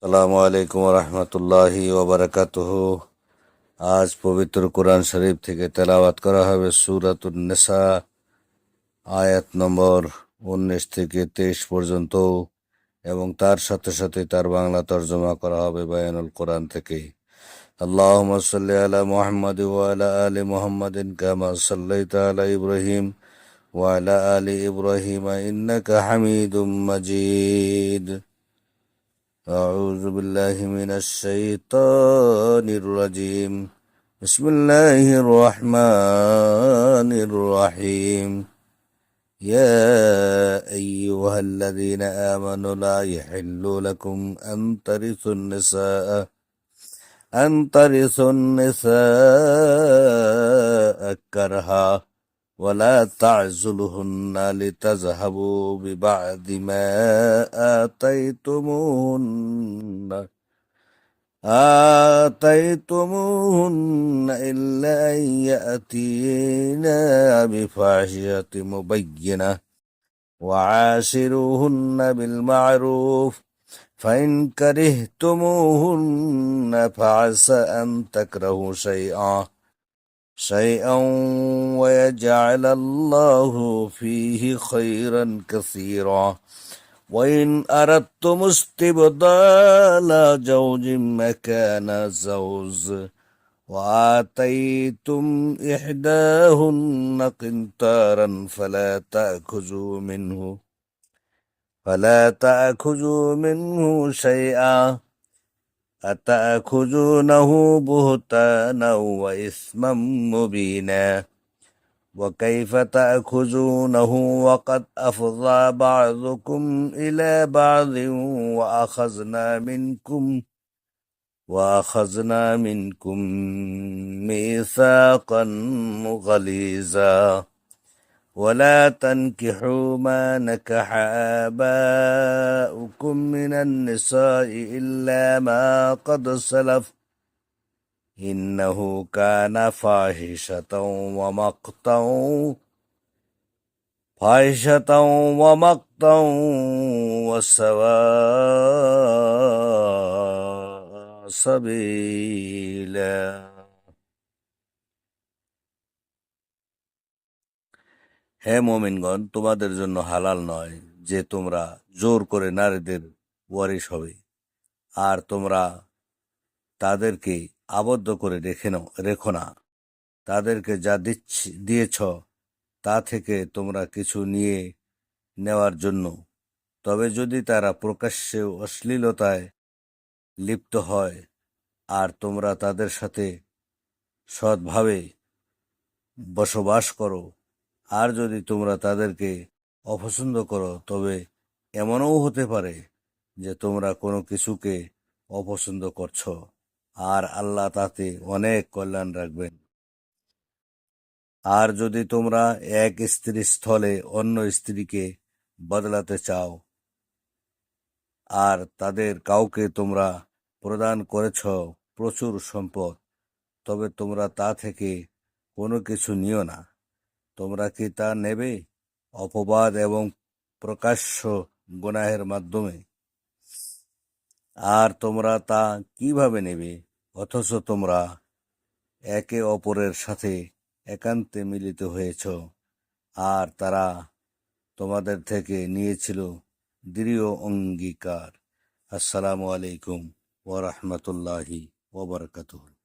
আসসালামু আলাইকুম রহমতুল্লাহি ওবরাকাতুহু। আজ পবিত্র কোরআন শরীফ থেকে তেলাওয়াত করা হবে সূরাতুন নিসা, আয়াত নম্বর 19 থেকে 23 পর্যন্ত, এবং তার সাথে সাথে তার বাংলা তর্জমা করা হবে বায়ানুল কোরআন থেকে। আল্লাহুম্মা সাল্লি আলা মুহাম্মাদ ওয়া আলা আলি মুহাম্মাদিন কামা সাল্লাইতা আলা ইব্রাহিম ওয়া আলা আলি ইব্রাহিম ইন্নাকা হামিদুম মাজিদ। أعوذ بالله من الشيطان الرجيم. بسم الله الرحمن الرحيم. يا أيها الذين آمنوا لا يحل لكم أن ترثوا النساء كرها ولا تعزلهن لتذهبوا ببعض ما آتيتموهن إلا أن يأتينا بفاحشة مبينة وعاشروهن بالمعروف فإن كرهتموهن فعسى أن تكرهوا شيئا ويجعل الله فيه خيرا كثيرا. وإن أردتم استبدال زوج مكان زوج وآتيتم إحداهن قنطارا فلا تأخذوا منه شيئا أتأخذونه بهتانا وإثما مبينا. وكيف تأخذونه وقد أفضى بعضكم إلى بعض وأخذنا منكم ميثاقا غليظا. ولا تنكحوا ما نكح آباؤكم من النساء إلا ما قد سلف إنه كان فاحشة ومقتا وسواء سبيلا. হে মুমিনগণ, তোমাদের জন্য হালাল নয় যে তোমরা জোর করে নারীদের ওয়ারিশ হবে, আর তোমরা তাদেরকে আবদ্ধ করে রেখো না। তাদেরকে যা দিয়েছ তা থেকে তোমরা কিছু নিয়ে নেওয়ার জন্য। তবে যদি তারা প্রকাশ্যে অশ্লীলতায় লিপ্ত হয় আর তোমরা তাদের সাথে সৎভাবে বসবাস করো, আর যদি তোমরা তাদেরকে অপছন্দ করো, তবে এমনও হতে পারে যে তোমরা কোনো কিছুকে অপছন্দ করছো, আর আল্লাহ তাতে অনেক কল্যাণ রাখবেন। আর যদি তোমরা এক স্ত্রীর স্থলে অন্য স্ত্রীকে বদলাতে চাও, আর তাদের কাউকে তোমরা প্রদান করেছ প্রচুর সম্পদ, তবে তোমরা তা থেকে কোনো কিছু নিও না। তোমরা কি তা নেবে অপবাদ এবং প্রকাশ্য গুনাহের মাধ্যমে? আর তোমরা তা কিভাবে নেবে অথচ তোমরা একে অপরের সাথে একান্তে মিলিত হয়েছ, আর তারা তোমাদের থেকে নিয়েছিল দৃঢ় অঙ্গীকার। আসসালামু আলাইকুম ওয়া রাহমাতুল্লাহি ওয়া বারাকাতুহু।